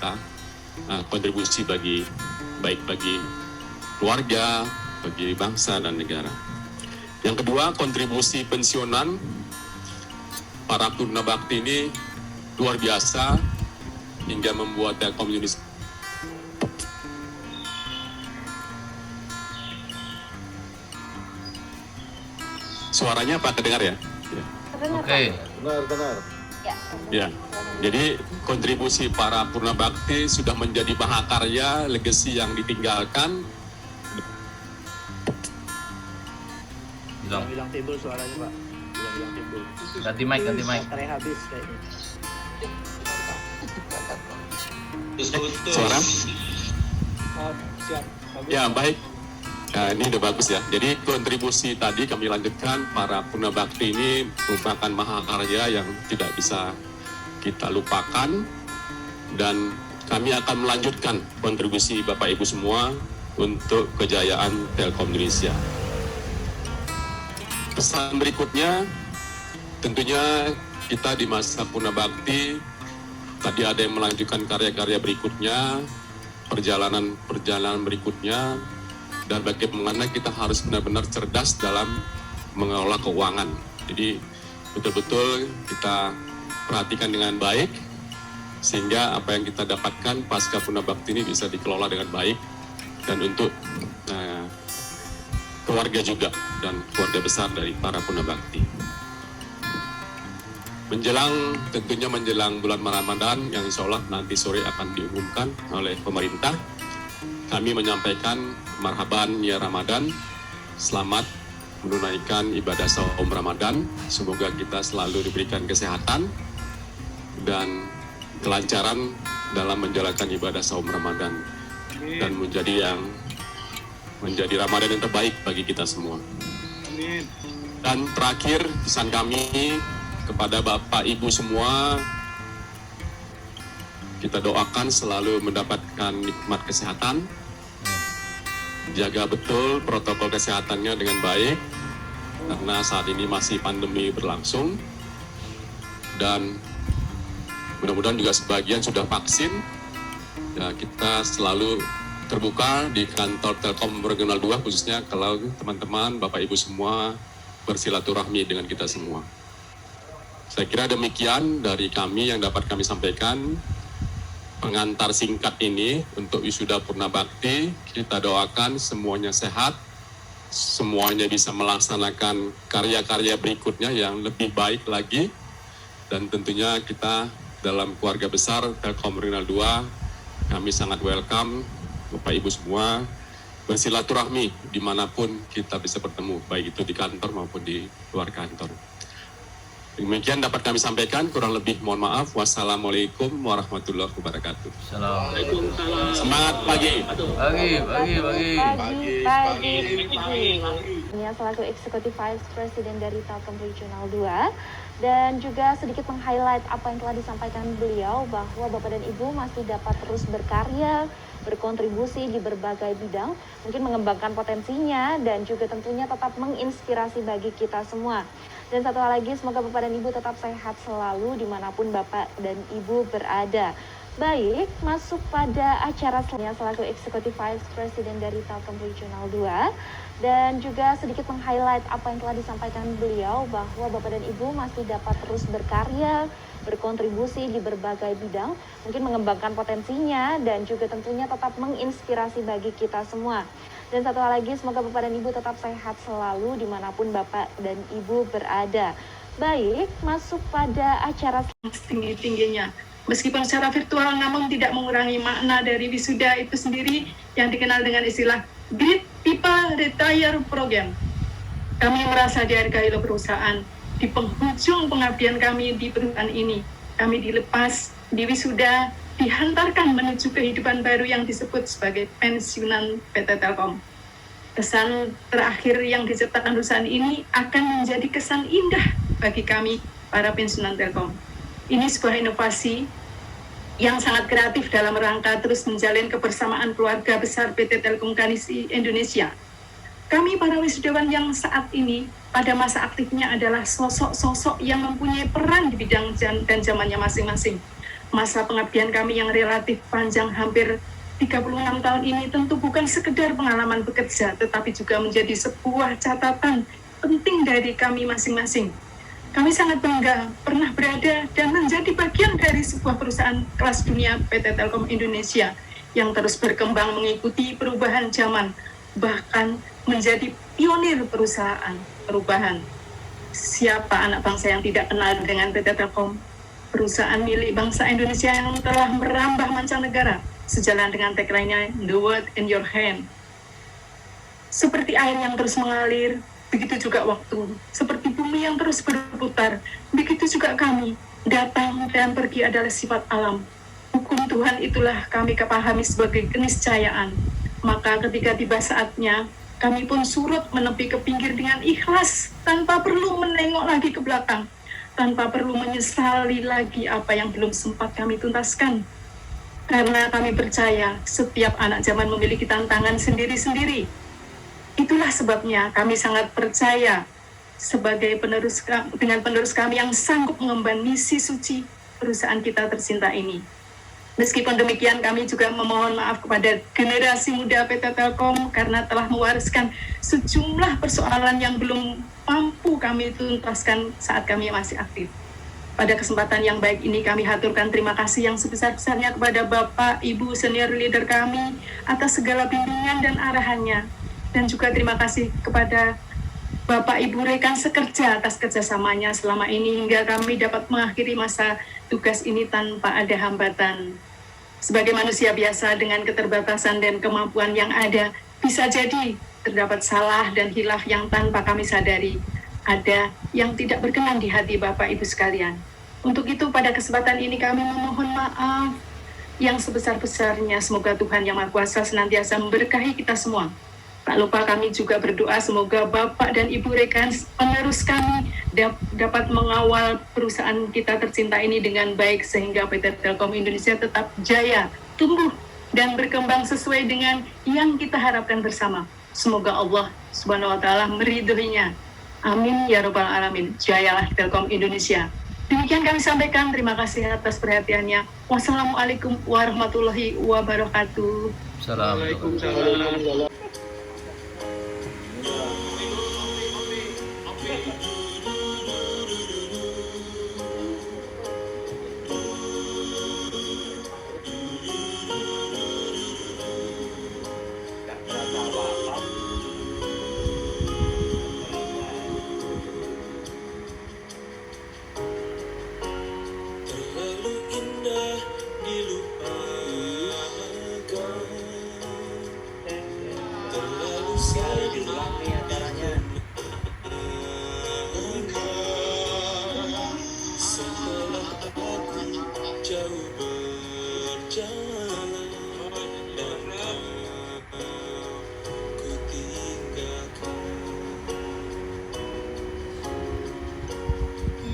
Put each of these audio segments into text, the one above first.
kita kontribusi baik bagi keluarga, bagi bangsa dan negara. Yang kedua, kontribusi pensiunan para Purna Bakti ini luar biasa hingga membuat Telkom Indonesia suaranya apa terdengar ya? Oke. Benar. Ya. Jadi kontribusi para Purna Bakti sudah menjadi mahakarya, legasi yang ditinggalkan. Hilang timbul suaranya, Pak. Hilang timbul. Ganti mic. Baterai habis kayaknya. Suara? Siap. Ya, baik. Nah, ini udah bagus ya. Jadi kontribusi tadi kami lanjutkan, para Purna Bakti ini merupakan mahakarya yang tidak bisa kita lupakan, dan kami akan melanjutkan kontribusi Bapak Ibu semua untuk kejayaan Telkom Indonesia. Pesan berikutnya, tentunya kita di masa Purna Bakti, tadi ada yang melanjutkan karya-karya berikutnya, perjalanan berikutnya, dan bagaimana kita harus benar-benar cerdas dalam mengelola keuangan. Jadi betul-betul kita perhatikan dengan baik, sehingga apa yang kita dapatkan pasca Purna Bakti ini bisa dikelola dengan baik, dan untuk keluarga juga, dan keluarga besar dari para Purna Bakti. Tentunya menjelang bulan Ramadan yang insya Allah nanti sore akan diumumkan oleh pemerintah, kami menyampaikan marhaban ya Ramadan, selamat menunaikan ibadah saum Ramadan. Semoga kita selalu diberikan kesehatan dan kelancaran dalam menjalankan ibadah saum Ramadan, dan menjadi Ramadan yang terbaik bagi kita semua. Amin. Dan terakhir, pesan kami kepada Bapak Ibu semua, kita doakan selalu mendapatkan nikmat kesehatan, jaga betul protokol kesehatannya dengan baik, karena saat ini masih pandemi berlangsung, dan mudah-mudahan juga sebagian sudah vaksin. Ya, kita selalu terbuka di kantor Telkom Regional 2, khususnya kalau teman-teman, Bapak Ibu semua bersilaturahmi dengan kita semua. Saya kira demikian dari kami yang dapat kami sampaikan. Pengantar singkat ini untuk wisuda Purna Bakti, kita doakan semuanya sehat, semuanya bisa melaksanakan karya-karya berikutnya yang lebih baik lagi, dan tentunya kita dalam keluarga besar Telkom Regional 2, kami sangat welcome Bapak Ibu semua bersilaturahmi dimanapun kita bisa bertemu, baik itu di kantor maupun di luar kantor. Demikian dapat kami sampaikan, kurang lebih mohon maaf. Wassalamualaikum warahmatullahi wabarakatuh. Assalamualaikum. Semangat pagi. Pagi. Ini selaku Executive Vice President dari Telkom Regional 2, dan juga sedikit meng-highlight apa yang telah disampaikan beliau, bahwa Bapak dan Ibu masih dapat terus berkarya, berkontribusi di berbagai bidang, mungkin mengembangkan potensinya, dan juga tentunya tetap menginspirasi bagi kita semua. Dan satu hal lagi, semoga Bapak dan Ibu tetap sehat selalu dimanapun Bapak dan Ibu berada. Baik, masuk pada acara selanjutnya selaku Executive Vice President dari Telkom Regional 2, dan juga sedikit meng-highlight apa yang telah disampaikan beliau, bahwa Bapak dan Ibu masih dapat terus berkarya, berkontribusi di berbagai bidang, mungkin mengembangkan potensinya, dan juga tentunya tetap menginspirasi bagi kita semua. Dan satu hal lagi, semoga Bapak dan Ibu tetap sehat selalu dimanapun Bapak dan Ibu berada. Baik, masuk pada acara tinggi-tingginya. Meskipun secara virtual, namun tidak mengurangi makna dari wisuda itu sendiri yang dikenal dengan istilah Great People Retire Program. Kami merasa dihargai oleh perusahaan. Di penghujung pengabdian kami di perusahaan ini, kami dilepas, diwisuda, dihantarkan menuju kehidupan baru yang disebut sebagai pensiunan PT Telkom. Kesan terakhir yang diciptakan perusahaan ini akan menjadi kesan indah bagi kami, para pensiunan Telkom. Ini sebuah inovasi yang sangat kreatif dalam rangka terus menjalin kebersamaan keluarga besar PT Telekomunikasi Indonesia. Kami para wisudawan yang saat ini pada masa aktifnya adalah sosok-sosok yang mempunyai peran di bidang dan zamannya masing-masing. Masa pengabdian kami yang relatif panjang hampir 36 tahun ini tentu bukan sekedar pengalaman bekerja, tetapi juga menjadi sebuah catatan penting dari kami masing-masing. Kami sangat bangga pernah berada dan menjadi bagian dari sebuah perusahaan kelas dunia PT Telkom Indonesia yang terus berkembang mengikuti perubahan zaman, bahkan menjadi pionir perusahaan perubahan. Siapa anak bangsa yang tidak kenal dengan PT Telkom, perusahaan milik bangsa Indonesia yang telah merambah mancanegara, sejalan dengan tagline-nya "The World in Your Hand". Seperti air yang terus mengalir, begitu juga waktu. Seperti bumi yang terus berputar, begitu juga kami. Datang dan pergi adalah sifat alam. Hukum Tuhan itulah kami pahami sebagai keniscayaan. Maka ketika tiba saatnya, kami pun surut menepi ke pinggir dengan ikhlas, tanpa perlu menengok lagi ke belakang, tanpa perlu menyesali lagi apa yang belum sempat kami tuntaskan. Karena kami percaya setiap anak zaman memiliki tantangan sendiri-sendiri. Itulah sebabnya kami sangat percaya sebagai dengan penerus kami yang sanggup mengemban misi suci perusahaan kita tercinta ini. Meskipun demikian, kami juga memohon maaf kepada generasi muda PT Telkom karena telah mewariskan sejumlah persoalan yang belum mampu kami tuntaskan saat kami masih aktif. Pada kesempatan yang baik ini kami haturkan terima kasih yang sebesar-besarnya kepada Bapak, Ibu, senior leader kami atas segala bimbingan dan arahannya. Dan juga terima kasih kepada Bapak, Ibu rekan sekerja atas kerjasamanya selama ini hingga kami dapat mengakhiri masa tugas ini tanpa ada hambatan. Sebagai manusia biasa dengan keterbatasan dan kemampuan yang ada, bisa jadi terdapat salah dan hilaf yang tanpa kami sadari. Ada yang tidak berkenan di hati Bapak Ibu sekalian. Untuk itu pada kesempatan ini kami memohon maaf yang sebesar-besarnya. Semoga Tuhan Yang Maha Kuasa senantiasa memberkahi kita semua. Tak lupa kami juga berdoa semoga Bapak dan Ibu rekan penerus kami dapat mengawal perusahaan kita tercinta ini dengan baik sehingga PT Telkom Indonesia tetap jaya, tumbuh, dan berkembang sesuai dengan yang kita harapkan bersama. Semoga Allah Subhanahu wa Ta'ala meridhoinya. Amin ya Rabbal Alamin. Jayalah Telkom Indonesia. Demikian kami sampaikan. Terima kasih atas perhatiannya. Wassalamualaikum warahmatullahi wabarakatuh. Assalamualaikum.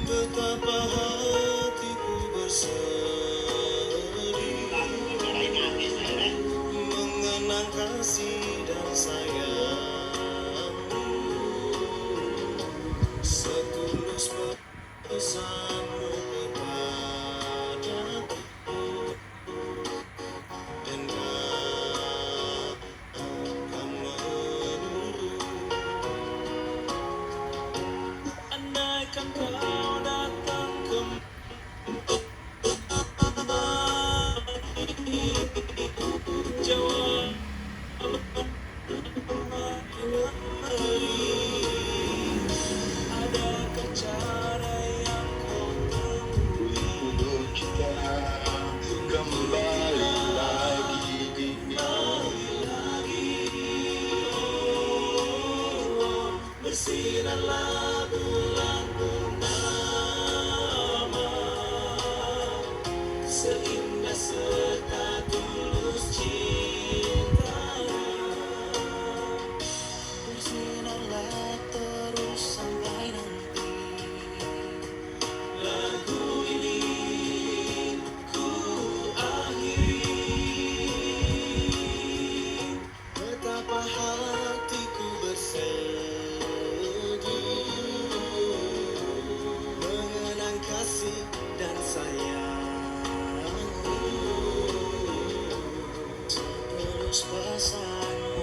Betapa hatiku bersedih mengenang kasih dan sayangmu, setulus pesanmu kepadaku dan akan menunggu. Andaikan kau datang kembali, jawab adakah cara yang kau temui untuk kita kembali lagi, oh, bersinarlah bulan purnama seindah serta tulus.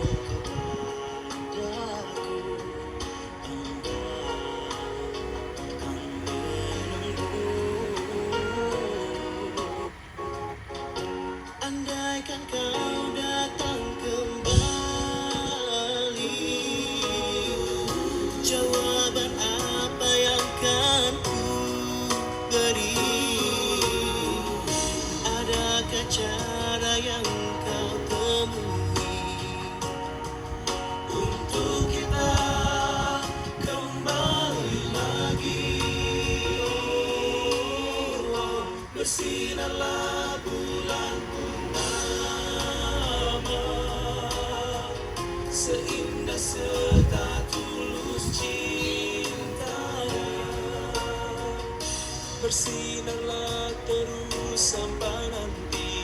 kepadaku, akan menunggu. Andaikan kau datang kembali, jawaban apa yang kan ku beri? Adakah cara yang kau temui untuk kita kembali lagi? Oh, bersinarlah bulan purnama, seindah serta tulus cintanya. Bersinarlah terus sampai nanti,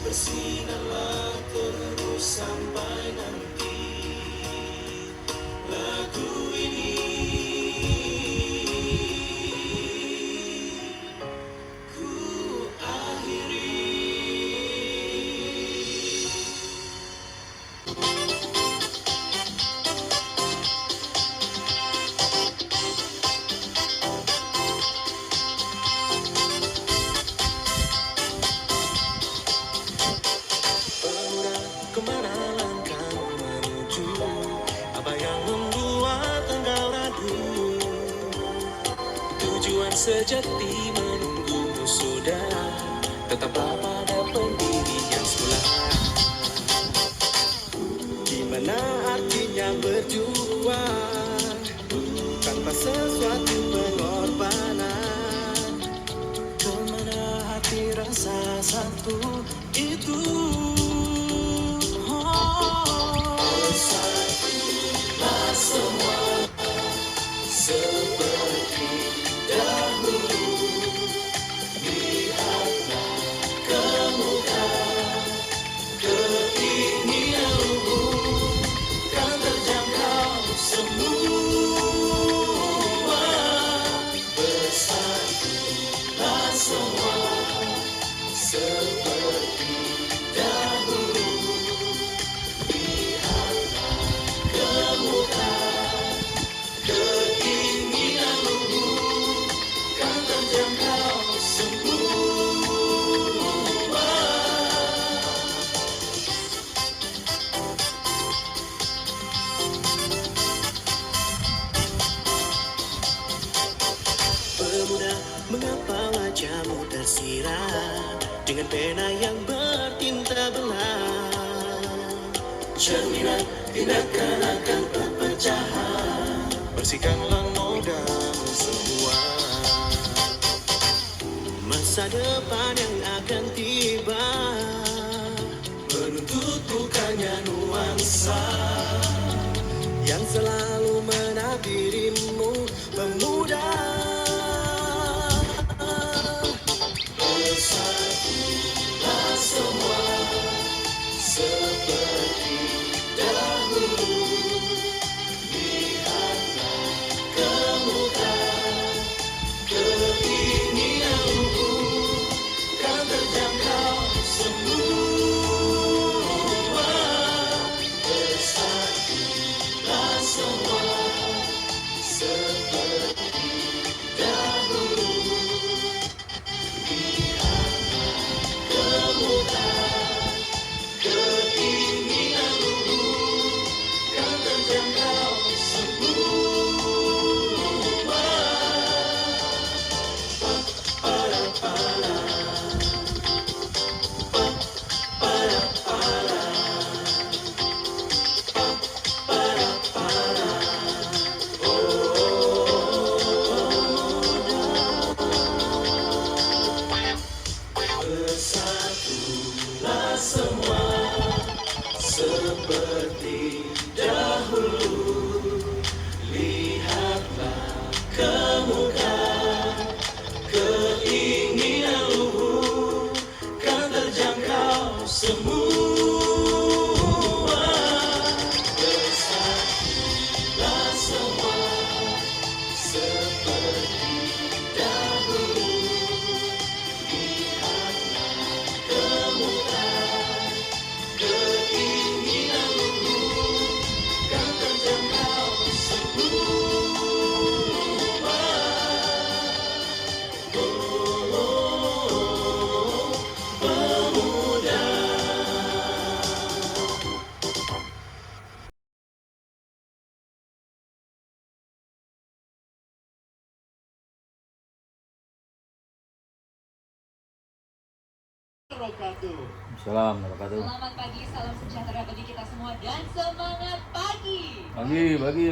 bersinarlah terus sampai nanti. Lagu ini ku akhiri. Pemuda, kemana langkahmu menuju? Apa yang membuat engkau ragu? Tujuan sejati menunggumu sudah, tetaplah pada pendirian semula. Di mana artinya berjuang tanpa sesuatu pengorbanan? Kemana hati rasa satu itu? Bersatulah semua seperti dahulu. Lihatlah ke muka, keinginanmu kan terjangkau semua. Bersatulah semua seperti dahulu. Lihatlah ke muka, keinginanmu kan terjangkau semua. Pemuda, mengapa wajahmu tersirat dengan pena yang bertinta belang? Cerminan tindakan akan perpecahan, bersihkanlah nodamu semua. Masa depan yang akan tiba menuntut bukannya nuansa yang selalu menabur dirimu, pemuda. Bersatulah semua seperti dahulu. Lihatlah ke muka, keinginanmu kan terjangkau semua. Bersatulah semua seperti dahulu. Keinginanmu kan terjangkau semua. Para para, para para, para para. Bersatulah semua seperti dahulu. Lihatlah ke muka, keinginanmu kan terjangkau semua. Bersatulah semua seperti dahulu. Lihatlah ke muka, Assalamualaikum warahmatullahi wabarakatuh. Selamat pagi, salam sejahtera bagi kita semua dan semangat pagi. Pagi. Pagi,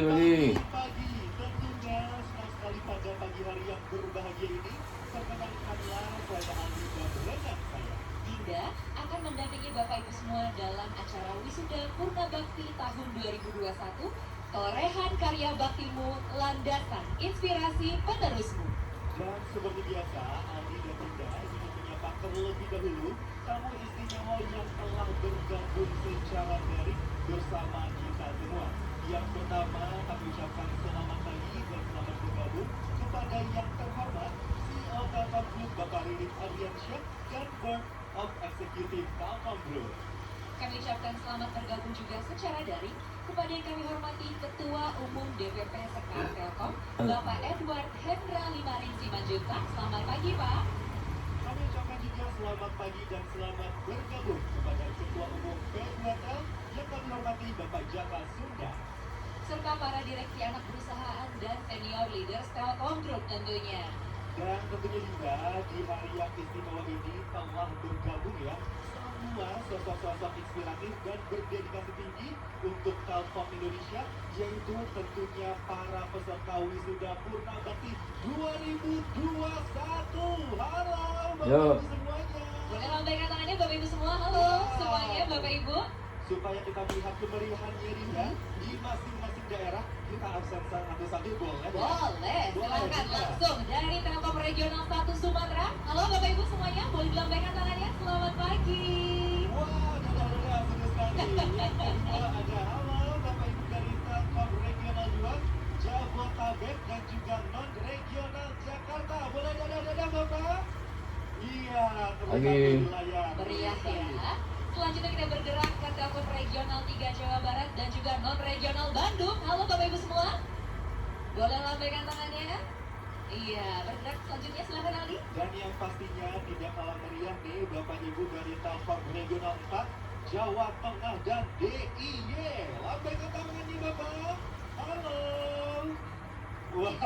tentunya senang sekali pada pagi hari yang berbahagia ini. Perkenalkanlah saya Aldi dan rekan saya. Dinda akan mendampingi Bapak Ibu semua dalam acara Wisuda Purna Bakti tahun 2021. Torehan karya baktimu, landasan inspirasi penerusmu. Dan seperti biasa, Aldi dan Dinda ingin menyapa terlebih dahulu tamu istimewa yang telah bergabung secara daring bersama kita semua. Yang pertama, kami ucapkan selamat pagi dan selamat bergabung kepada yang terhormat CEO Telkom Group Bapak Ridit Ardiansyah dan Board of Executive Telkom Group. Kami ucapkan selamat bergabung juga secara daring kepada yang kami hormati Ketua Umum DPP Sektor Telkom, Bapak Edward Hendra Limaring Simanjuntak. Selamat pagi, Pak. Kami ucapkan juga selamat pagi dan selamat bergabung kepada Ketua Umum P2Tel yang kami hormati Bapak Jaka Sunda. Serta para direksi anak perusahaan dan senior leaders Telkom Group tentunya. Dan tentunya juga di hari yang istimewa ini telah bergabung ya semua sosok-sosok inspiratif dan berdedikasi tinggi untuk Telkom Indonesia, yaitu tentunya para peserta Wisuda Purna Bakti 2021. Halo Bapak Yo. Ibu semuanya. Boleh lambaikan tangannya Bapak Ibu semua. Halo semuanya Bapak Ibu. Supaya kita melihat kemeriahannya ini ya di masing-masing daerah, kita absen satu-satu boleh? Boleh, silakan langsung dari Telkom Regional 1 Sumatera. Halo Bapak Ibu semuanya, boleh dilambaikan tangannya. Selamat pagi. Wah, dadah, seru sekali. Yang kedua ada halo Bapak Ibu dari Telkom Regional 2, Jabotabek dan juga non-regional Jakarta. Boleh dadah Bapak? Iya, terlihat Pagi. di layar. Meriah ya. Selanjutnya kita bergerak ke Telkom Regional 3 Jawa Barat dan juga non-regional Bandung. Halo Bapak Ibu semua. Boleh lambaikan tangannya? Iya, bergerak selanjutnya silakan Aldi. Dan yang pastinya tidak kalah meriah nih Bapak Ibu dari Telkom Regional 4, Jawa Tengah dan DIY. Lambaikan tangannya Bapak. Halo. Wah,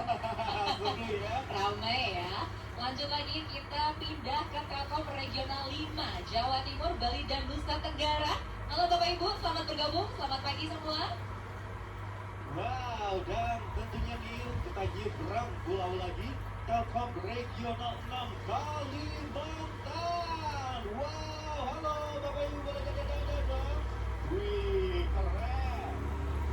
seru ya. Ramai ya. Lanjut lagi kita pindah ke Telkom Regional 5 Jawa Timur, Bali dan Nusa Tenggara. Halo Bapak Ibu, selamat bergabung. Selamat pagi semua. Wow, dan tentunya nih kita nyebrang pulau lagi, Telkom Regional 6 Kalimantan. Wow, halo Bapak Ibu, boleh dadah. Wih, keren.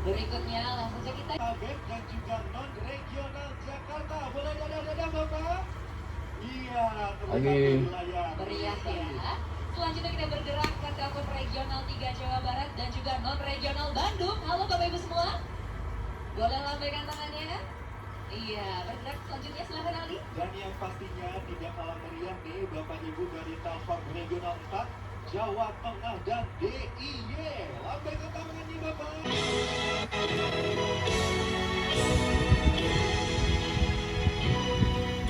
Berikutnya langsung saja kita Tabek dan juga non-regional Jakarta. Boleh dadah Bapak? Iya, terlihat Pagi. di layar. meriah ya. Selanjutnya kita bergerak ke Telkom Regional 3 Jawa Barat dan juga non-regional Bandung. Halo Bapak Ibu semua. Boleh lambaikan tangannya? Iya, bergerak selanjutnya silakan Aldi. Dan yang pastinya tidak kalah meriah nih Bapak Ibu dari Telkom Regional 4, Jawa Tengah dan DIY. Lambaikan tangannya Bapak.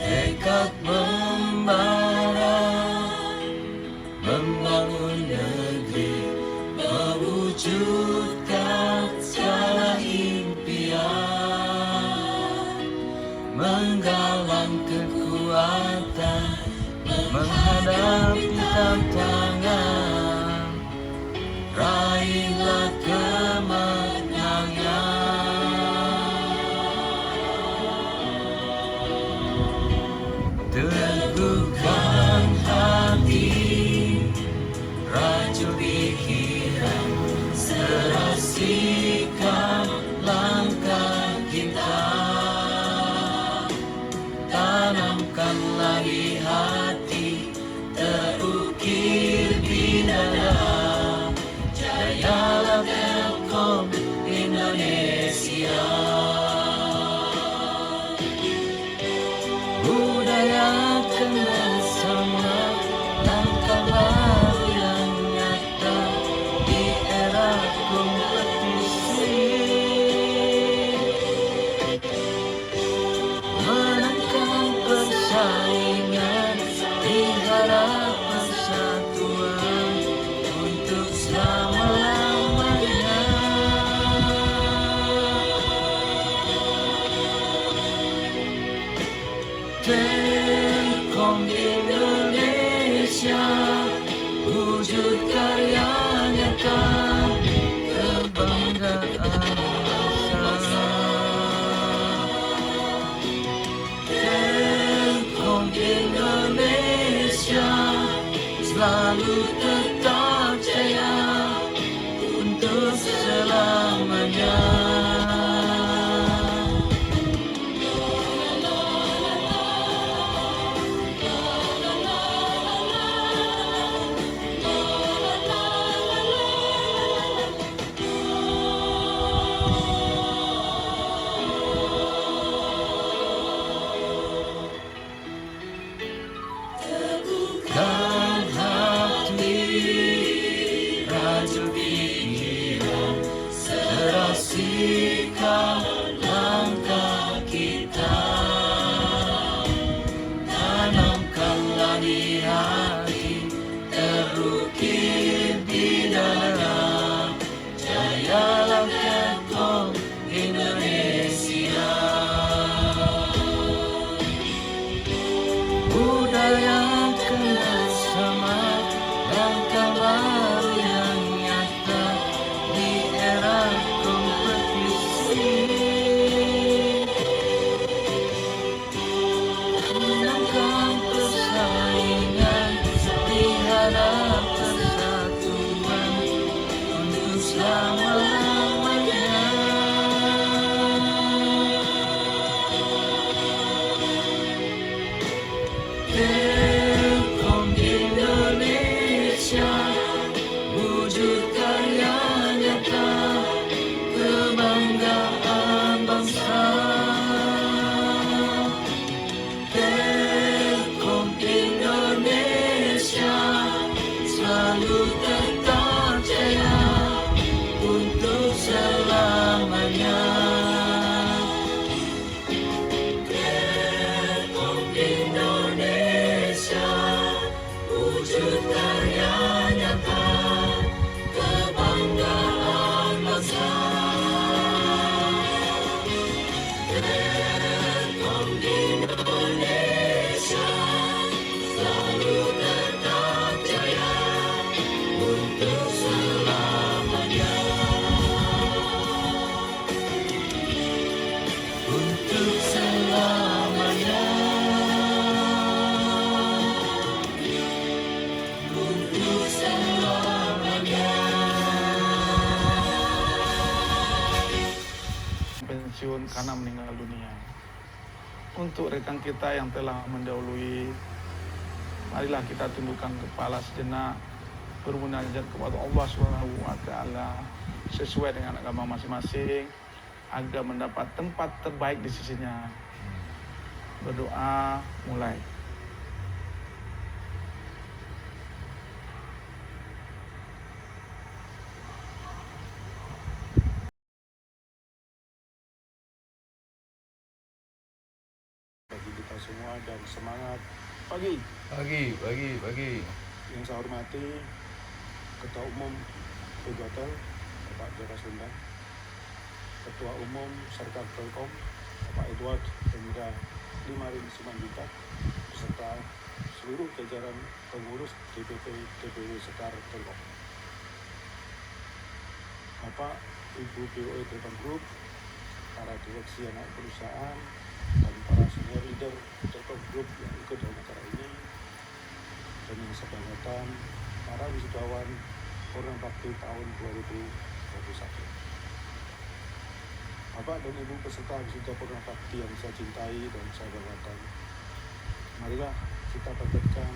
Tekad membara, membangun negeri, mewujudkan segala impian, menggalang kekuatan, menghadapi tantangan, raihlah kemenangan. Teguhkan hati, rajut pikiran, serasikan langkah kita. Tanamkanlah di hati, terukir selalu tetap jaya untuk selamanya. Teguhkan hati, raju pikiran, serasikan langkah kita. Tanamkanlah di hati, terukir di dada, jayalah kekong Indonesia. Budaya kerjasama, langkah baru yang nyata di era kompetisi. Menangkan persaingan di hadap persatuan untuk selama-lamanya. Telkom Indonesia, wujud karya nyata, kebanggaan bangsa. Telkom Indonesia, selalu tetap jaya untuk selamanya. Telkom Indonesia, wujud karya nyata, kebanggaan bangsa. Telkom Indonesia, selalu tetap jaya untuk selamanya. Untuk selamanya. Untuk selamanya. Pensiun karena meninggal dunia. Untuk rekan kita yang telah mendahului, marilah kita tundukkan kepala sejenak, bermunajat kepada Allah SWT sesuai dengan agama masing-masing agar mendapat tempat terbaik di sisinya. Berdoa mulai. Bagi kita semua dan semangat pagi. Pagi. Yang saya hormati Ketua Umum Pegatel Bapak Jaka Sunda, Ketua Umum Serkar Telkom Bapak Edward Hendra Limarin Simanjuntak, beserta seluruh jajaran pengurus DPP DPW Sekar Telkom, Bapak Ibu BOE Telkom Group, para direksi anak perusahaan, dan para senior leader Telkom Group yang ikut dalam acara ini, dan yang sebanggakan para wisudawan Purna Bakti tahun 2021. Bapak dan Ibu peserta wisuda Purna Bakti yang saya cintai dan saya banggakan, marilah kita panjatkan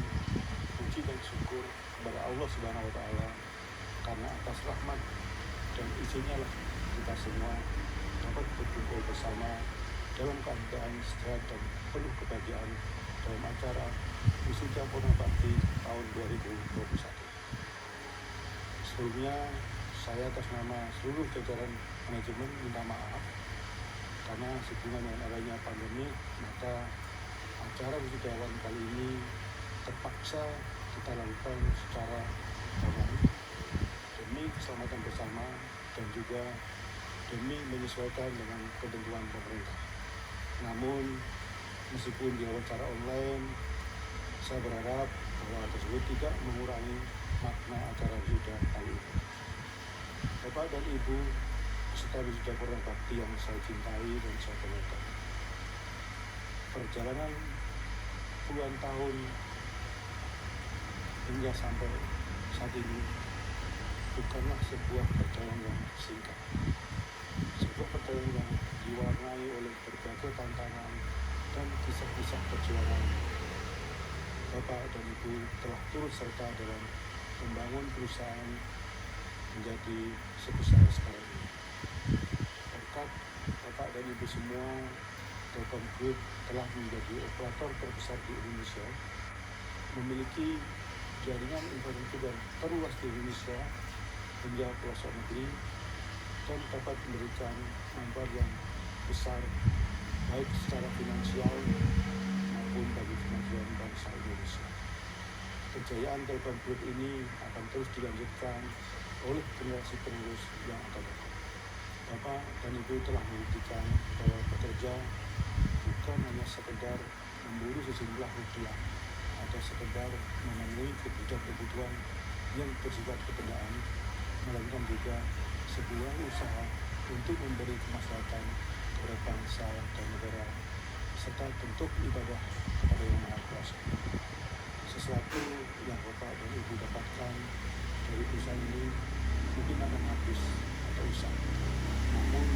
puji dan syukur kepada Allah Subhanahu wa Ta'ala, karena atas rahmat dan izinnya lah kita semua dapat berkumpul bersama dalam keadaan sehat dan penuh kebahagiaan dalam acara wisuda Purna Bakti tahun 2021. Sebelumnya, saya atas nama seluruh jajaran manajemen minta maaf karena sehubungan dengan adanya pandemi, maka acara wisudawan kali ini terpaksa kita lakukan secara online demi keselamatan bersama dan juga demi menyesuaikan dengan ketentuan pemerintah. Namun, meskipun dilakukan secara online, saya berharap bahwa hal tersebut tidak mengurangi makna acara wisuda kali ini. Bapak dan Ibu peserta wisuda Purna Bakti yang saya cintai dan saya banggakan, perjalanan puluhan tahun hingga sampai saat ini bukanlah sebuah perjalanan yang singkat. Sebuah perjalanan yang diwarnai oleh berbagai tantangan dan kisah-kisah perjuangan. Bapak dan Ibu telah turut serta dalam membangun perusahaan menjadi sebesar sekarang ini. Berkat Bapak dan Ibu semua, Telkom Group telah menjadi operator terbesar di Indonesia, memiliki jaringan internet yang terluas di Indonesia hingga pelosok negeri, dan dapat memberikan manfaat yang besar baik secara finansial maupun bagi kemajuan bangsa Indonesia. Kejayaan Telkom Group ini akan terus dilanjutkan oleh generasi penerus yang akan datang. Bapak dan Ibu telah membuktikan bahwa bekerja bukan hanya sekedar memburu sejumlah rupiah atau sekedar memenuhi kebutuhan yang bersifat kebendaan, melainkan juga sebuah usaha untuk memberi kemaslahatan kepada bangsa dan negara, serta bentuk ibadah kepada Yang Maha Kuasa. Sesuatu yang Bapak dan Ibu dapatkan dari perusahaan ini mungkin akan habis atau usang, namun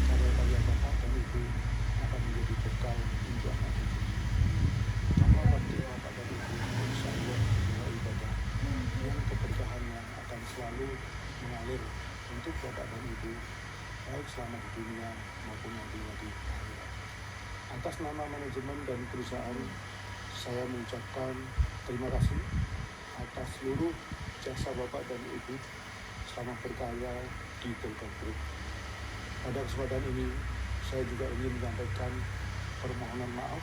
karya-karya Bapak dan Ibu akan menjadi bekal untuk anak cucu. Amal bakti Bapak dan Ibu insya Allah adalah ibadah yang keberkahannya akan selalu mengalir untuk Bapak dan Ibu, baik selama di dunia maupun nantinya di akhirat. Atas nama manajemen dan perusahaan, saya mengucapkan terima kasih atas seluruh jasa Bapak dan Ibu selama berkarya di Telkom Group. Pada kesempatan ini, saya juga ingin menyampaikan permohonan maaf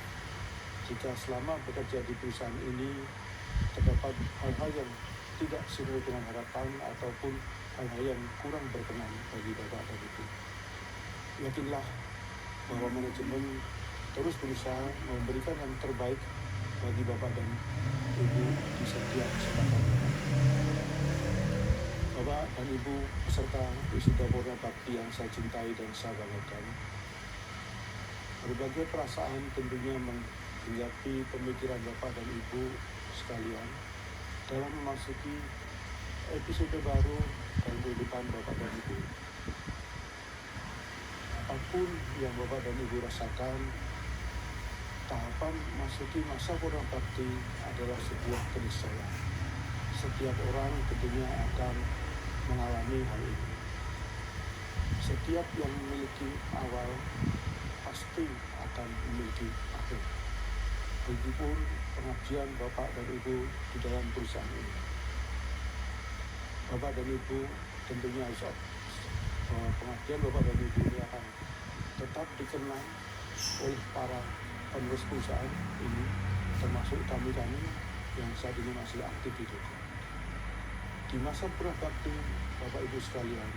jika selama bekerja di perusahaan ini terdapat hal-hal yang tidak sesuai dengan harapan ataupun hal-hal yang kurang berkenan bagi Bapak dan Ibu. Yakinlah bahwa manajemen terus berusaha memberikan yang terbaik bagi Bapak dan Ibu di setiap kesempatan. Bapak dan Ibu beserta wisuda Purna Bakti yang saya cintai dan saya banggakan, berbagai perasaan tentunya menghinggapi pemikiran Bapak dan Ibu sekalian dalam memasuki episode baru dalam kehidupan Bapak dan Ibu. Apapun yang Bapak dan Ibu rasakan, tahapan masuki masa Purna Bakti adalah sebuah keniscayaan. Setiap orang tentunya akan mengalami hal ini. Setiap yang memiliki awal pasti akan memiliki akhir. Begitupun pengabdian Bapak dan Ibu di dalam perusahaan ini. Bapak dan Ibu tentunya harus bahwa pengabdian Bapak dan Ibu ini akan tetap dikenal oleh para penerus perusahaan ini, termasuk kami-kami yang saat ini masih aktif di Telkom. Di masa Purna Bakti, Bapak Ibu sekalian,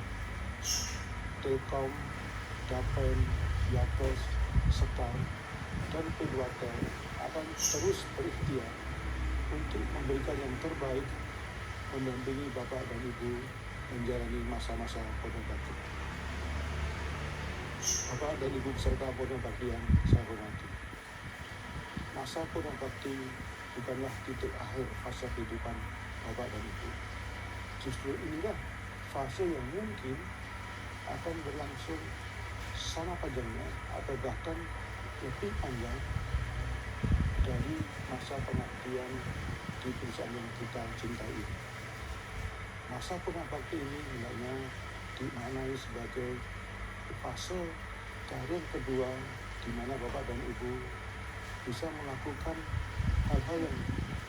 Telkom, Dapen, Yapes, Sekar, dan P2T akan terus berikhtiar untuk memberikan yang terbaik, mendampingi Bapak dan Ibu menjalani masa-masa Purna Bakti. Bapak dan Ibu beserta Purna Bakti yang saya hormati, masa Purna Bakti bukanlah titik akhir fase kehidupan Bapak dan Ibu. Justru inilah fase yang mungkin akan berlangsung sama panjangnya atau bahkan lebih panjang dari masa pengabdian di perusahaan yang kita cintai ini. Masa Purna Bakti ini hendaknya dimaknai sebagai fase karir kedua di mana Bapak dan Ibu bisa melakukan hal-hal yang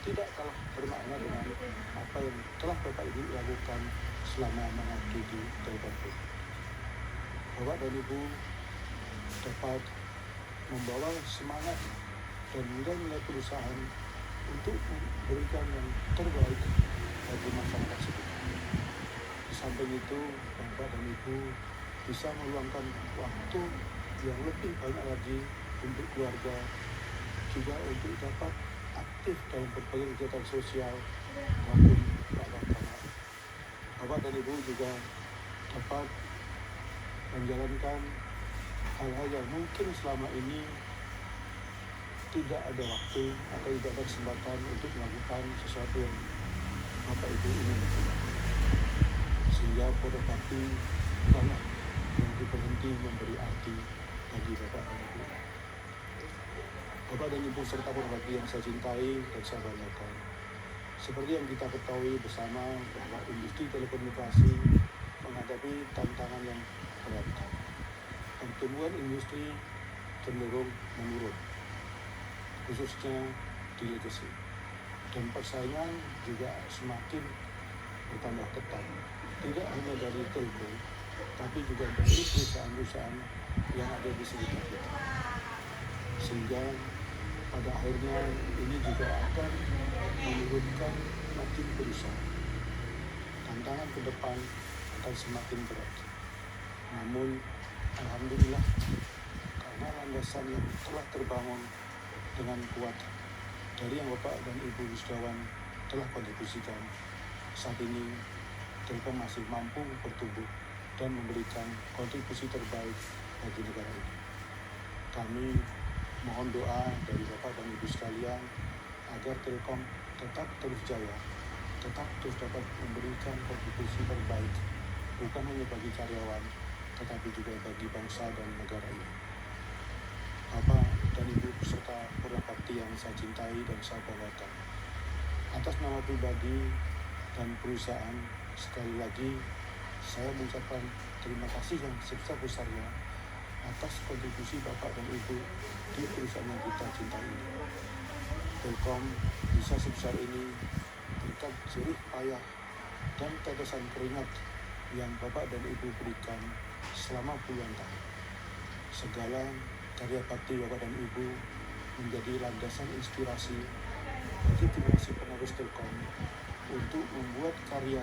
tidak kalah bermakna dengan apa yang telah Bapak Ibu lakukan selama mengabdi di Telkom Group. Bapak dan Ibu dapat membawa semangat dan nilai-nilai perusahaan untuk memberikan yang terbaik bagi masyarakat sekitar. Di samping itu, Bapak dan Ibu bisa meluangkan waktu yang lebih banyak lagi untuk keluarga, juga untuk dapat aktif dalam berbagai kegiatan sosial maupun keagamaan. Bapak dan Ibu juga dapat menjalankan hal-hal yang mungkin selama ini tidak ada waktu atau tidak ada kesempatan untuk melakukan sesuatu yang Bapak Ibu ini berjuang. Sehingga Purwodadi bukanlah yang berhenti memberi arti bagi Bapak dan Ibu. Bapak dan Ibu serta Purwodadi yang saya cintai dan saya banggakan. Seperti yang kita ketahui bersama bahwa industri telekomunikasi menghadapi tantangan yang berat. Pertumbuhan industri cenderung menurun, khususnya di legacy. Dan persaingan juga semakin bertambah ketat. Tidak hanya dari telco, tapi juga dari perusahaan-perusahaan yang ada di sekitar kita. Sehingga pada akhirnya ini juga akan menurunkan makin perusahaan. Tantangan ke depan akan semakin berat. Namun, alhamdulillah, karena landasan yang telah terbangun dengan kuat dari yang Bapak dan Ibu wisudawan telah kontribusikan, saat ini Telkom masih mampu bertumbuh dan memberikan kontribusi terbaik bagi negara ini. Kami mohon doa dari Bapak dan Ibu sekalian agar Telkom tetap terus jaya, tetap terus dapat memberikan kontribusi terbaik, bukan hanya bagi karyawan, tetapi juga bagi bangsa dan negara ini. Bapak dan Ibu beserta Purwodadi yang saya cintai dan saya banggakan, atas nama pribadi dan perusahaan, sekali lagi saya mengucapkan terima kasih yang sebesar-besarnya atas kontribusi Bapak dan Ibu di perusahaan yang kita cintai ini. Telkom bisa sebesar ini berkat jerih payah dan tetesan keringat yang Bapak dan Ibu berikan selama puluhan tahun. Segala karya bakti Bapak dan Ibu menjadi landasan inspirasi bagi generasi penerus Telkom untuk membuat karya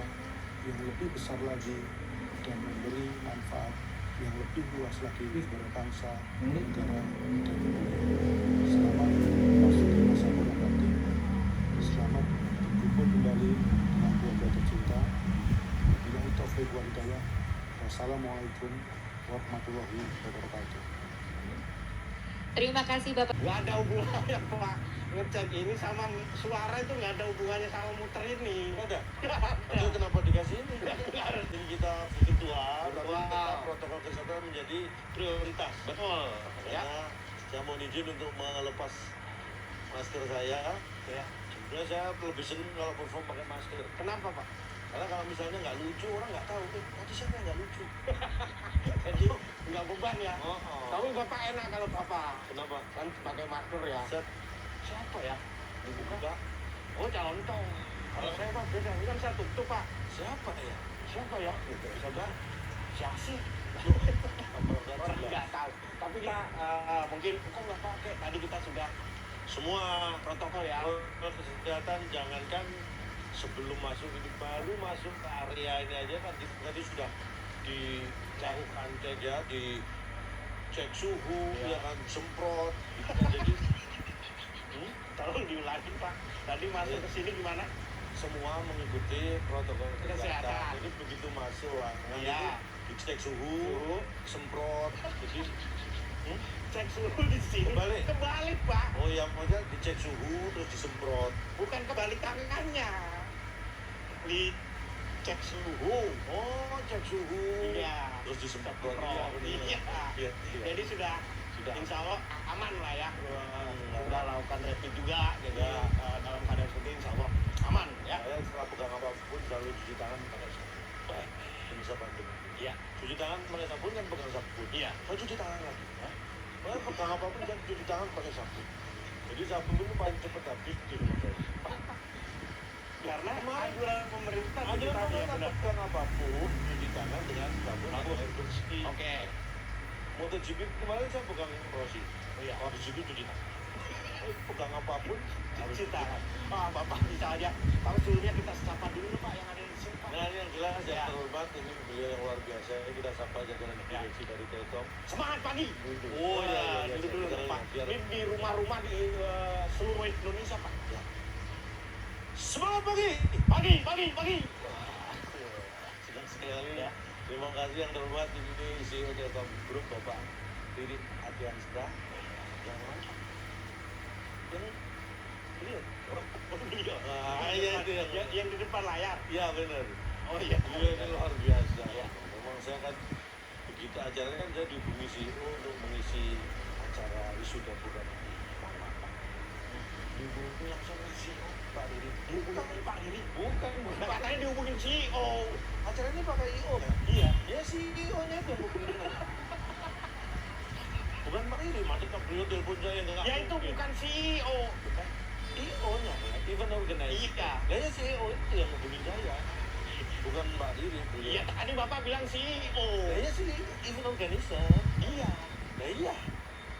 yang lebih besar lagi dan memberi manfaat yang lebih luas lagi kepada bangsa, negara, dan dunia. Selamat memasuki masa Purwodadi. Selamat berkumpul kembali dengan keluarga tercinta. Wabillahi taufiq wal hidayah. Wassalamualaikum warahmatullahi wabarakatuh. Terima kasih Bapak. Nggak ada hubungannya Pak, ngecek ini sama suara itu nggak ada hubungannya sama muter ini. Nggak ada. Itu kenapa dikasih ini? Jadi kita virtual, tapi tetap protokol kesehatan menjadi prioritas. Betul. Ya. Saya mohon izin untuk melepas masker saya. Ya. Sebenarnya saya lebih senang kalau perform pakai masker. Kenapa Pak? Karena kalau misalnya nggak lucu, orang nggak tahu. Tadi siapa yang nggak lucu? Jadi nggak beban ya. Tapi Bapak enak kalau Bapak. Kenapa? Kan pakai masker ya. Siapa ya? Dibuka. Oh calon tong. Kalau saya Pak beda. Ini kan saya tutup Pak. Siapa ya? Siapa ya? Saudara. Siasi. Orang nggak tahu. Tapi kita mungkin kok nggak pakai. Tadi kita sudah semua protokol ya. Protokol kesehatan jangankan sebelum masuk ini, baru masuk ke area ini aja kan tadi sudah dijauhkan saja, dicek suhu, ya kan, semprot, gitu kan. Jadi tolong diulangi Pak, tadi masuk ke sini gimana? Semua mengikuti protokol kesehatan. Jadi begitu masuk ruangan itu dicek suhu, semprot, jadi cek suhu di sini. Kebalik Pak. Oh ya, maksudnya dicek suhu terus disemprot. Bukan kebalik tangannya. Dicek suhu. Oh, cek suhu. Iya. Terus disemprot. Iya. Jadi sudah insya Allah aman lah ya. Sudah lakukan rapid juga. Jadi dalam keadaan seperti insya Allah aman ya. Saya setelah pegang apapun selalu cuci tangan pakai sabun. Baik. Bisa bantu. Iya. Cuci tangan pakai sabun kan pegang sabun. Iya. Saya cuci tangan lagi. Ya. Pegang apapun kan cuci tangan pakai sabun. Jadi sabun itu paling cepat habis di rumah saya. Karena anjuran pemerintah pegang apapun cuci tangan dengan sabun atau air bersih. Oke. MotoGP kemarin saya pegang Rossi. Oh iya. MotoGP cuci tangan. Pegang apapun cuci tangan. Bapak misalnya, kalau suhunya kita sapa dulu Pak yang ada di sini Pak. Nah yang jelas yang terhormat ini beliau yang luar biasa. Kita sapa jajaran direksi dari Telkom. Semangat pagi. Oh ya, dulu Pak. Ini di rumah-rumah di seluruh Indonesia Pak. Ya. Semangat pagi. Senang sekali ya. Terima kasih yang terhormat ini CEO Telkom Group Bapak Didi Ardianstra. Yang Lihat, iya itu yang di depan layar. Iya benar. Oh iya. Beliau ini luar biasa. Memang saya kan begitu acaranya kan saya dihubungi CEO untuk mengisi acara wisuda bukan dihubungi langsung CEO Pak Riri. Bukan Pak Riri. Bukan. Katanya dihubungin CEO. Acara ini pakai IO kan? Iya. Ya CEO-nya itu yang hubungin. Bukan Pak Riri, maksudnya beliau telepon saya nggak. Ya itu bukan CEO. Bukan. IO-nya, event organizer. Iya. Lah ya CEO itu yang hubungin saya. Bukan Mbak Riri. Iya, tadi Bapak bilang CEO. Lah ya sih event organizer. Iya. Lah iya.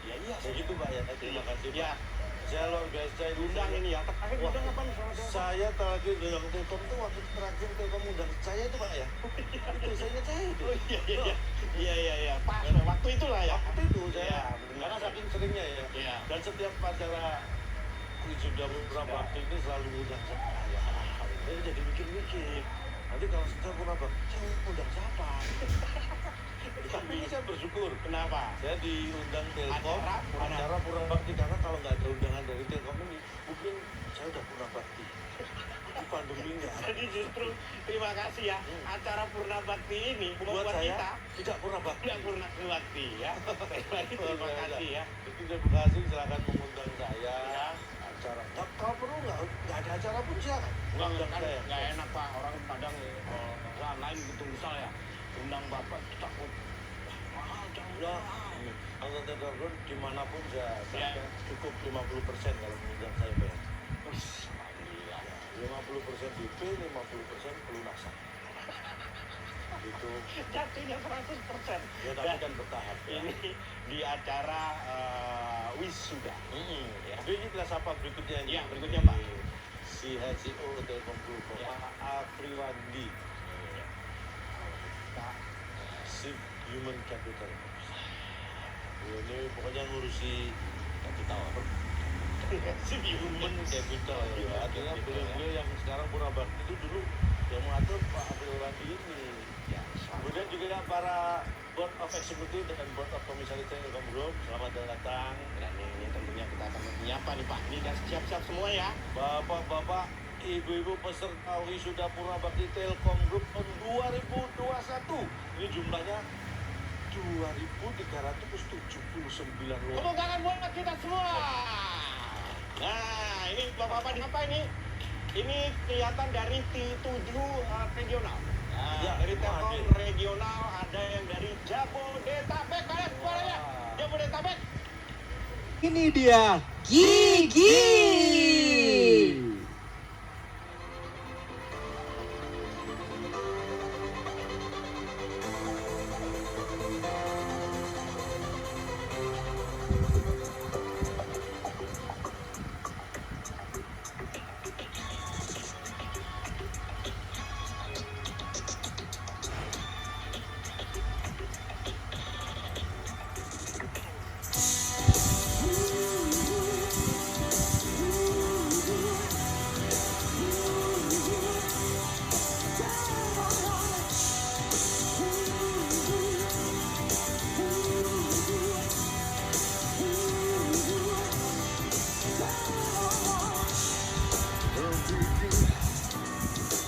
Ya iya. Begitu Pak ya. Terima kasih Pak. Ya. Saya luar biasa Undang ini ya. Terakhir Wah, undang apa nih sama saya? saya terakhir undang Telkom tuh waktu terakhir Telkom undang saya itu Pak ya. Itu saya ingat saya itu. Oh iya iya iya. Iya iya iya. Pas waktu itulah ya. Waktu itu saya Iya, benar. karena saking seringnya ya. Iya. Dan setiap acara wisuda beberapa waktu ini selalu undang saya. Saya jadi mikir-mikir. Nanti kalau saya pernah saya undang siapa? Tapi saya bersyukur. Kenapa? Saya diundang Telkom Acara pura bakti karena kalau nggak ada undangan dari Telkom ini mungkin saya udah pura bakti. Di pandemi nggak. Jadi justru terima kasih ya. Acara Purna Bakti ini Buat membuat saya kita tidak pura bakti. tidak Purna Bakti ya. Terima kasih ya. Jadi terima kasih silakan mengundang saya. Ya. Acara. Kalau perlu nggak ada acara pun silakan. Undang kan saya. nggak enak Pak, orang kadang lain gitu misalnya undang Bapak takut mahal jangan Ya, mahal. anggota Telkom dimanapun saya Ya. cukup 50% kalau mengundang saya bayar. Alhamdulillah. 50% DP, 50% pelunasan. Itu Jatuhnya 100%. ya tapi kan bertahap ya. Ini di acara wisuda. Ya. Tapi ini kita sapa berikutnya ini. Ya, berikutnya, Pak. Si HCO Telkom Group, Ya. Pak Afriwandi. Pak Chief Human Capital. Ini pokoknya ngurusi kapital. Si Human Capital ya. Artinya Capital, beliau-beliau yang sekarang pura bakti itu dulu yang mengatur Pak Afriwandi ini. Ya, Kemudian juga para Board of Executive dan Board of Komisaris Telkom Group, selamat datang. dan ini tentunya kita akan menyapa nih Pak. Ini udah siap-siap semua ya. Bapak-bapak, ibu-ibu peserta wisuda Purna Bakti Telkom Group tahun 2021. Ini jumlahnya 2.379 orang. Tepuk tangan buat kita semua. Nah, ini bapak-bapak di apa ini? Ini kelihatan dari T7 regional. Nah, Ya, dari semua Telkom hadir. regional, ada yang dari Jabodetabek. Mana suaranya? Jabodetabek. Ini dia Gigi.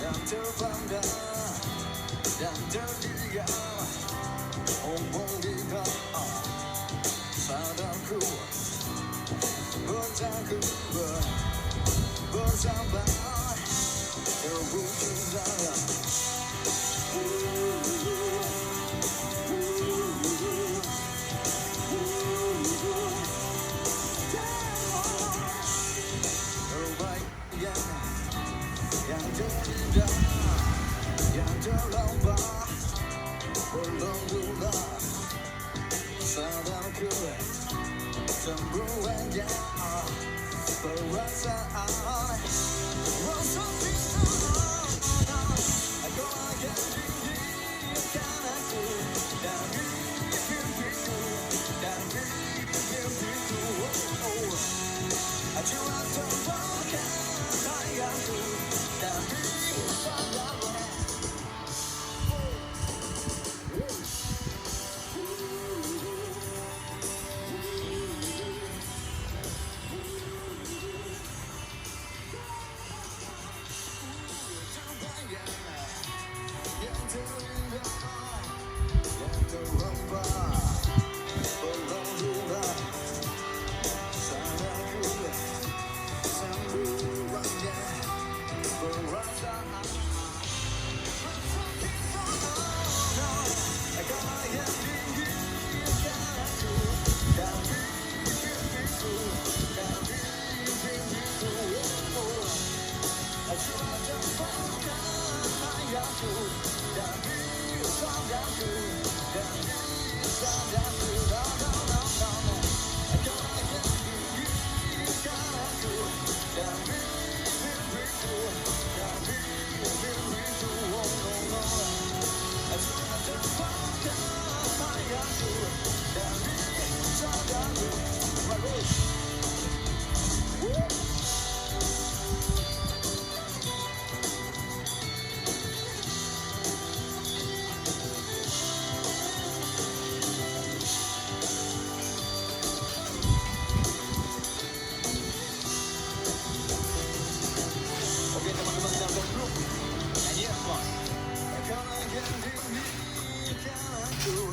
Dan terbangga dan terdiam omong kita sadarku bertakut bersabar terwujud saya terbaik yang terindah yang terlambat berlomba sadarku sembuhnya perasaan rasa cinta aku akan tinggikan aku dari mimpiku dari mimpiku Jual terbakar sayangku dari padamu. sayangku dan sayangku dan sayangku. No, no, no, no, no. Kau akan tinggikan aku dan mimpiku dan mimpiku. Oh, no, no. Cuma terbangkan sayangku dan sayangku. Bagus. Oke teman-teman Telkom Group, nyanyi ya semua. Kau akan tinggikan aku.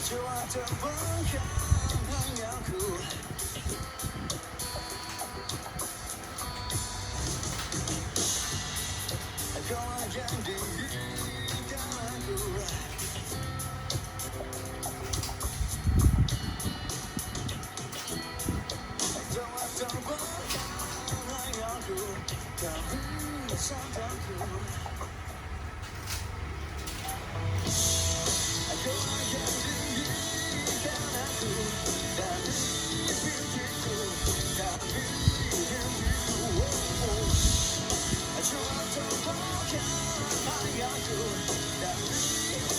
Coba terbangkan tanganku. Kau akan tinggikan aku. Coba terbangkan tanganku. Kau sadarku. Kau akan tinggikan aku dan mimpiku dan mimpiku. Coba terbangkan tanganku dan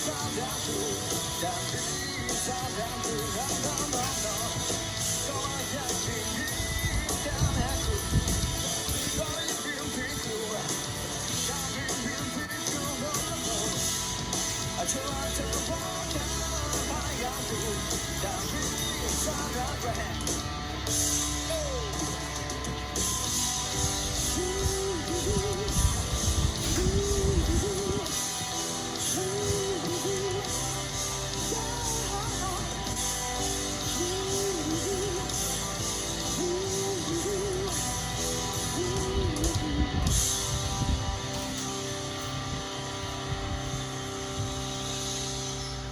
sadarku dan sadarku. No, no, no, no. Kau akan tinggikan aku dan mimpiku dan mimpiku. No, no, no. Coba terbangkan tanganku dan sadarku.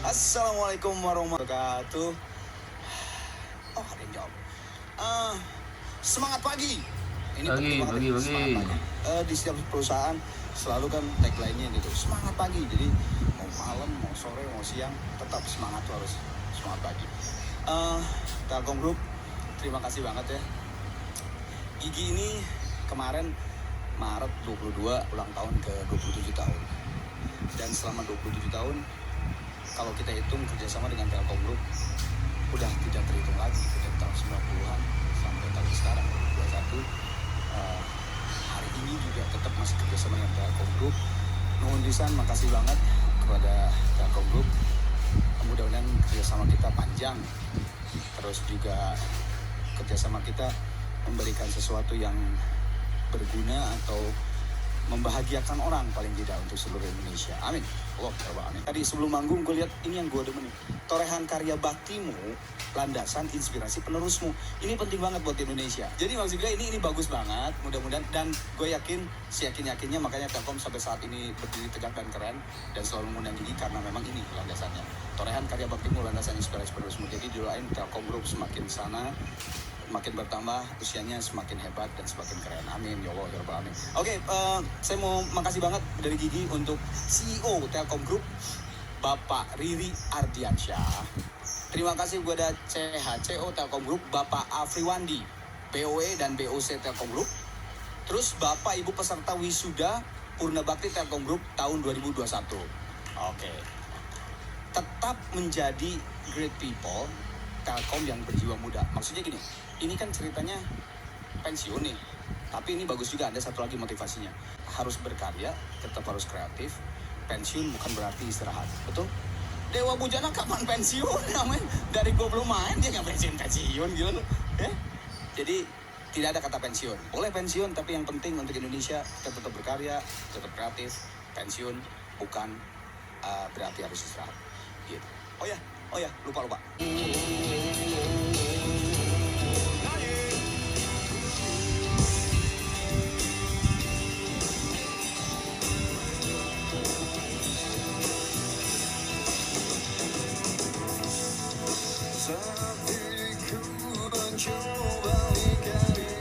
Assalamualaikum warahmatullahi wabarakatuh. Oh, ada yang jawab. Semangat pagi. Ini penting banget. Semangat pagi. Di setiap perusahaan selalu kan tagline-nya gitu. Semangat pagi. Jadi mau malam, mau sore, mau siang, tetap semangat tuh harus semangat pagi. Telkom Group, terima kasih banget ya. Gigi ini kemarin Maret 22 ulang tahun ke 27 tahun. Dan selama 27 tahun kalau kita hitung kerjasama dengan Telkom Group udah tidak terhitung lagi dari tahun 90-an sampai tahun sekarang 2021. Hari ini juga tetap masih kerjasama dengan Telkom Group. Nuhun pisan, makasih banget kepada Telkom Group. Mudah-mudahan kerjasama kita panjang, terus juga kerjasama kita memberikan sesuatu yang berguna atau membahagiakan orang paling tidak untuk seluruh Indonesia. Amin. Allah, amin. Tadi sebelum manggung gue lihat ini yang gue demen. Torehan karya baktimu, landasan inspirasi penerusmu. Ini penting banget buat Indonesia. Jadi maksud gue ini bagus banget. Mudah-mudahan, dan gue yakin, seyakin-yakinnya makanya Telkom sampai saat ini berdiri tegak dan keren dan selalu mengundang Gigi karena memang ini landasannya. Torehan karya baktimu, landasan inspirasi penerusmu. Jadi doain Telkom Group semakin sana, makin bertambah, usianya semakin hebat dan semakin keren. Amin ya Allah ya Rabbal Alamin. Oke, saya mau makasih banget dari Gigi untuk CEO Telkom Group, Bapak Riri Ardiansyah. Terima kasih kepada CHCO Telkom Group, Bapak Afriwandi, BOE dan BOC Telkom Group. Terus Bapak Ibu peserta wisuda Purna Bakti Telkom Group tahun 2021. Oke. Tetap menjadi great people, Telkom yang berjiwa muda. Maksudnya gini, ini kan ceritanya pensiun nih, tapi ini bagus juga, ada satu lagi motivasinya. Harus berkarya, tetap harus kreatif. Pensiun bukan berarti istirahat, betul? Dewa Bujana kapan pensiun? Amin. Dari gue belum main, dia nggak pensiun gitu. Jadi tidak ada kata pensiun. Boleh pensiun, tapi yang penting untuk Indonesia kita tetap berkarya, tetap kreatif. Pensiun bukan berarti harus istirahat. Gitu. Oh ya, lupa. Tapi ku mencoba ikan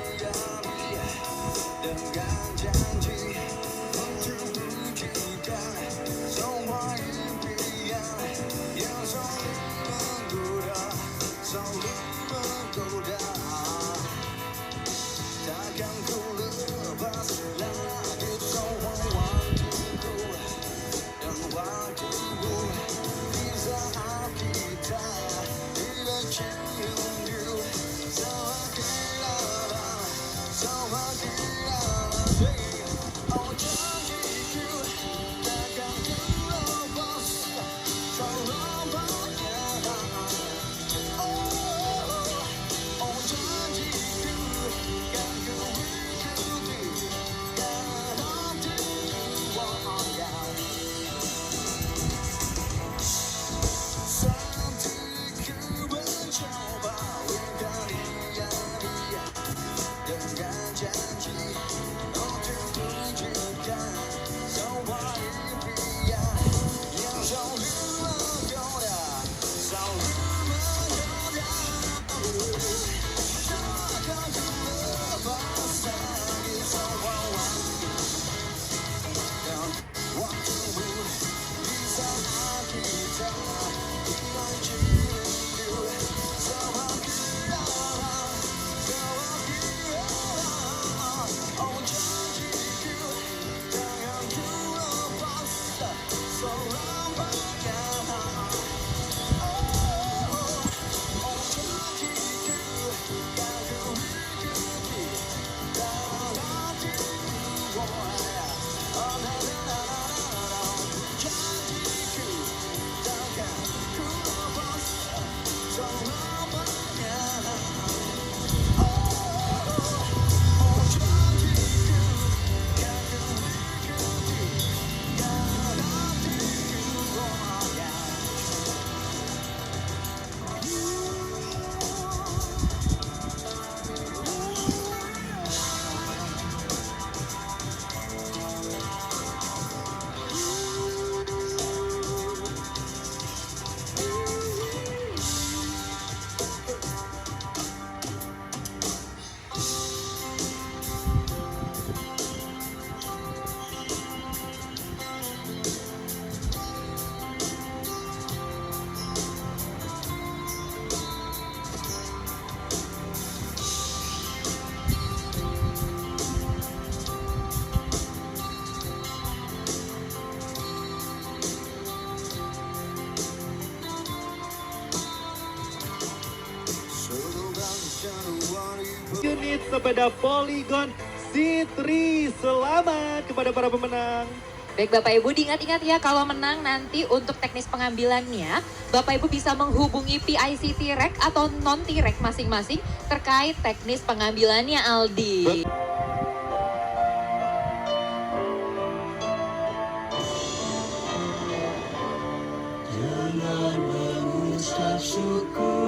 Unit sepeda Polygon C3, selamat kepada para pemenang. Baik Bapak Ibu, diingat-ingat ya kalau menang nanti untuk teknis pengambilannya, Bapak Ibu bisa menghubungi PIC T-Rek atau non T-Rek masing-masing terkait teknis pengambilannya, Aldi. Dengan mengucap syukur